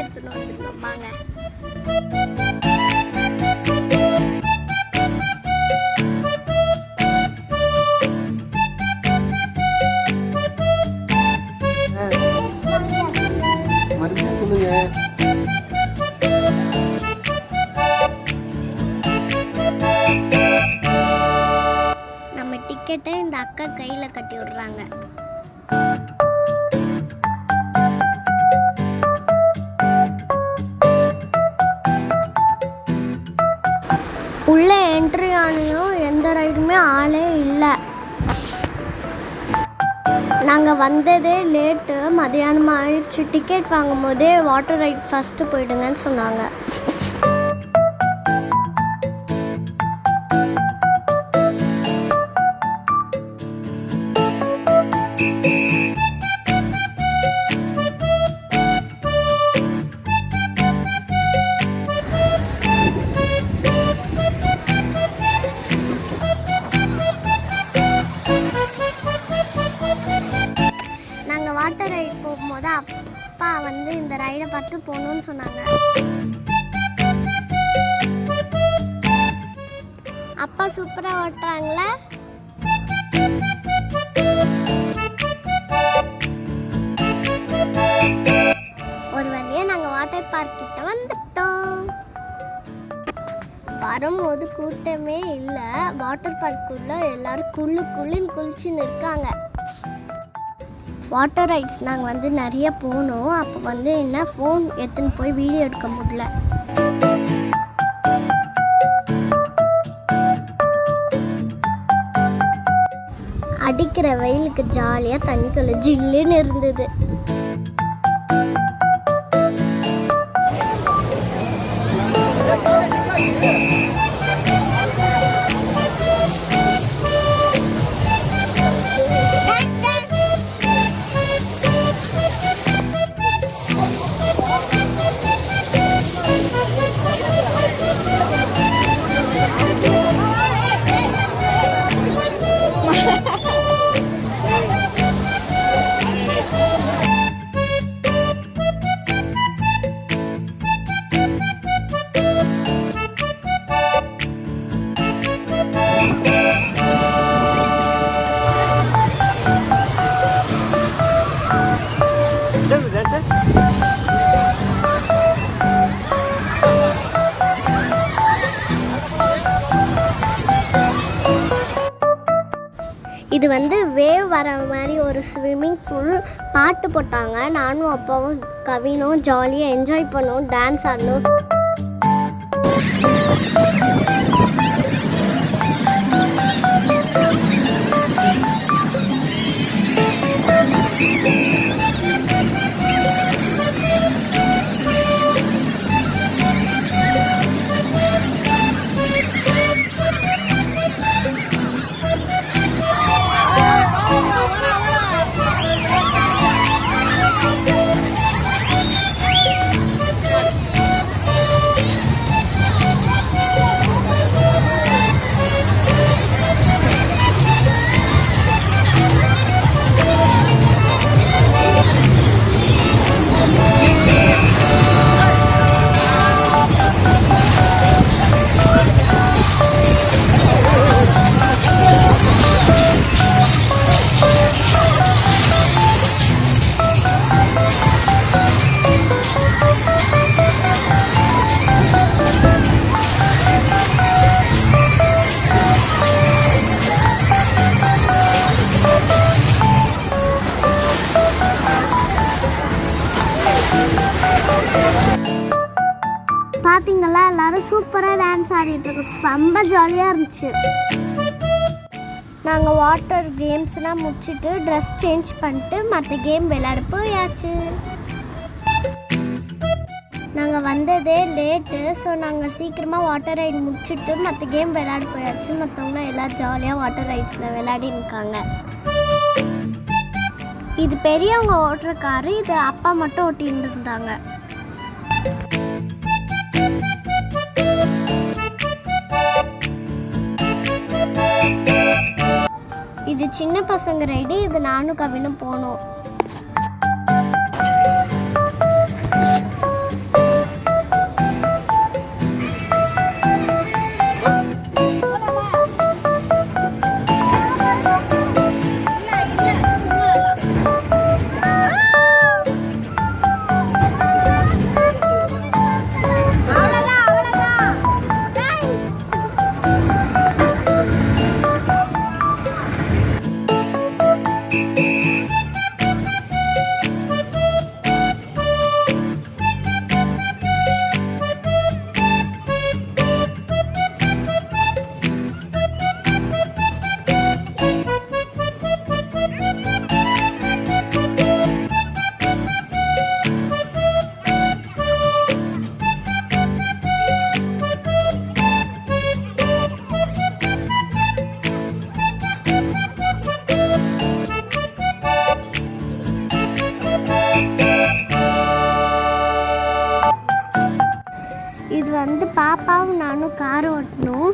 எடுத்துன்னு வந்துருந்தோம் வாங்க. நம்ம டிக்கெட்டை இந்த அக்கா கையில கட்டி விடுறாங்க. உள்ள என்ட்ரி ஆனியும் எந்த ரைடுமே ஆளே இல்லை. நாங்கள் வந்ததே லேட்டு, மதியானம் ஆயிடுச்சு. டிக்கெட் வாங்கும் போதே வாட்டர் ரைட் ஃபஸ்ட்டு போயிடுங்கன்னு சொன்னாங்க. வாட்டர் ரைட் போகும்போது அப்பா வந்து இந்த ரைடை பார்த்து போகணுன்னு சொன்னாங்க. அப்பா சூப்பராக ஓட்டுறாங்களே. ஒரு வழியாக நாங்கள் வாட்டர் பார்க் கிட்ட வந்துட்டோம். வரும்போது கூட்டமே இல்லை. வாட்டர் பார்க்குள்ள எல்லாரும் குளின்னு குளிச்சுன்னு இருக்காங்க. வாட்டர் ரைட்ஸ் நாங்கள் வந்து நிறைய போனோம். அப்போ வந்து என்ன ஃபோன் எடுத்துன்னு போய் வீடியோ எடுக்க முடியல. அடிக்கிற வெயிலுக்கு ஜாலியாக தண்ணிக்குள்ள ஜில்லுன்னு இருந்தது. இது வந்து வேவ் வர மாதிரி ஒரு ஸ்விம்மிங் பூல். பாட்டு போட்டாங்க. நானும் அப்பாவும் கவினும் ஜாலியாக என்ஜாய் பண்ணோம், டான்ஸ் ஆடணும். பார்த்தீங்களா, எல்லாரும் சூப்பராக டான்ஸ் ஆடிட்டு இருக்கோம். செம்ம ஜாலியாக இருந்துச்சு. நாங்கள் வாட்டர் கேம்ஸ்லாம் முடிச்சுட்டு ட்ரெஸ் சேஞ்ச் பண்ணிட்டு மற்ற கேம் விளையாட போயாச்சு. நாங்கள் வந்ததே லேட்டு. ஸோ நாங்கள் சீக்கிரமாக வாட்டர் ரைட் முடிச்சுட்டு மற்ற கேம் விளையாட போயாச்சு. மற்றவங்க எல்லாம் ஜாலியாக வாட்டர் ரைட்ஸில் விளையாடி இருக்காங்க. இது பெரியவங்க ஓட்டுற காரு, இது அப்பா மட்டும் ஓட்டின்னு இருந்தாங்க. இது சின்ன பசங்க ரைடு. இது நானும் கவினும் போனோம். வந்து பாப்பாவும் நானும் கார் ஓட்டணும்.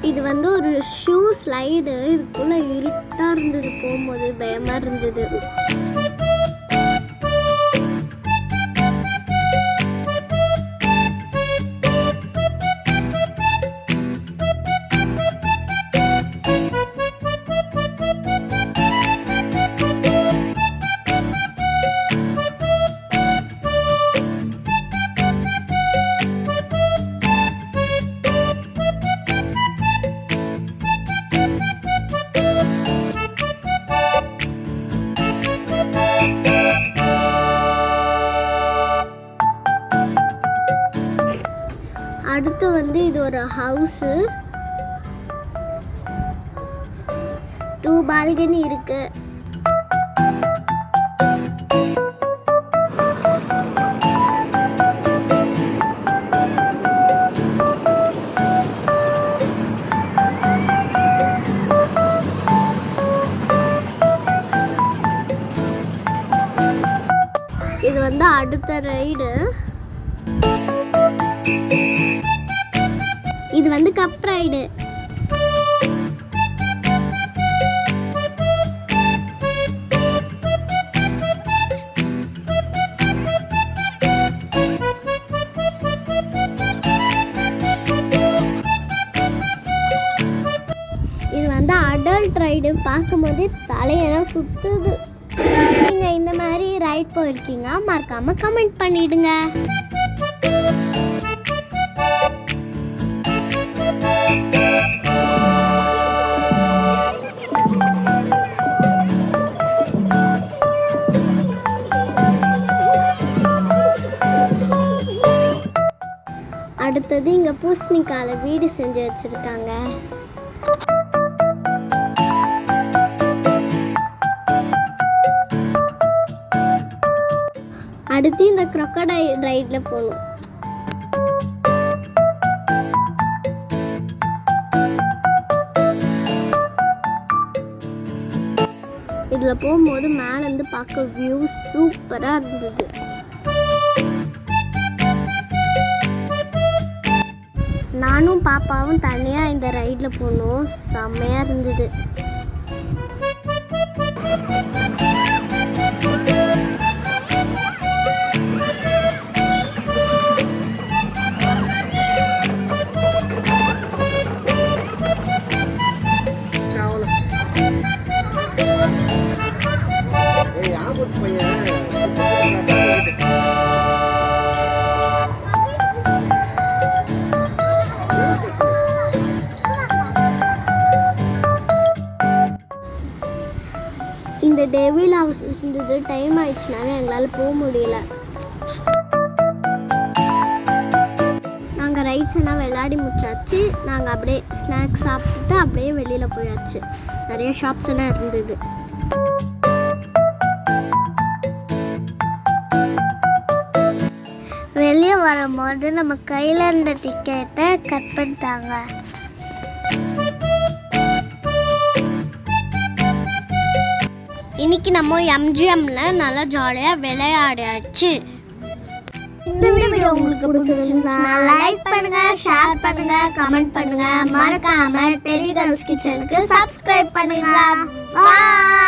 இது வந்து ஒரு ஷூ ஸ்லைடு. இதுக்குள்ள இருட்டா இருந்தது, போகும்போது பயமா இருந்தது. அடுத்து வந்து இது ஒரு ஹவுஸு. 2 பால்கனி இருக்கு. இது வந்து அடுத்த ரைடு. இது வந்து கப் ரைடு. இது வந்து அடல்ட் ரைடு. பார்க்கும்போது தலையெல்லாம் சுத்துது. நீங்க இந்த மாதிரி ரைட் போயிருக்கீங்க? மறக்காம கமெண்ட் பண்ணிடுங்க. அடுத்தது இங்க பூசணிக்கால வீடு செஞ்சு வச்சிருக்காங்க. அடுத்து இந்த crocodile ரைட்ல போகணும். இதுல போகும்போது மேல இருந்து பார்க்க வியூ சூப்பரா இருந்தது. நானும் பாப்பாவும் தனியா இந்த ரைட்ல போனோம். செம்மையா இருந்தது. இந்த டெவில் ஹவுஸ் இருந்தது. டைம் ஆயிடுச்சுனால எங்களால் போக முடியல. நாங்கள் ரைட்ஸ் எல்லாம் விளையாடி முடிச்சாச்சு. நாங்கள் அப்படியே ஸ்நாக்ஸ் சாப்பிட்டுட்டு அப்படியே வெளியில் போயாச்சு. நிறைய ஷாப்ஸ் எல்லாம் இருந்தது. வெளியே வரும்போது நம்ம கையில் இருந்த டிக்கெட்டை கட் பண்ணிட்டாங்க. இன்னைக்கு நம்ம எம்ஜிஎம்ல நல்லா ஜாலியா விளையாடியாச்சு. இந்த வீடியோ உங்களுக்கு பிடிச்சிருந்தா லைக் பண்ணுங்க, ஷேர் பண்ணுங்க, கமெண்ட் பண்ணுங்க. மறக்காம டெலி கேர்ள்ஸ் கிச்சனுக்கு சப்ஸ்கிரைப் பண்ணுங்க. பாய்.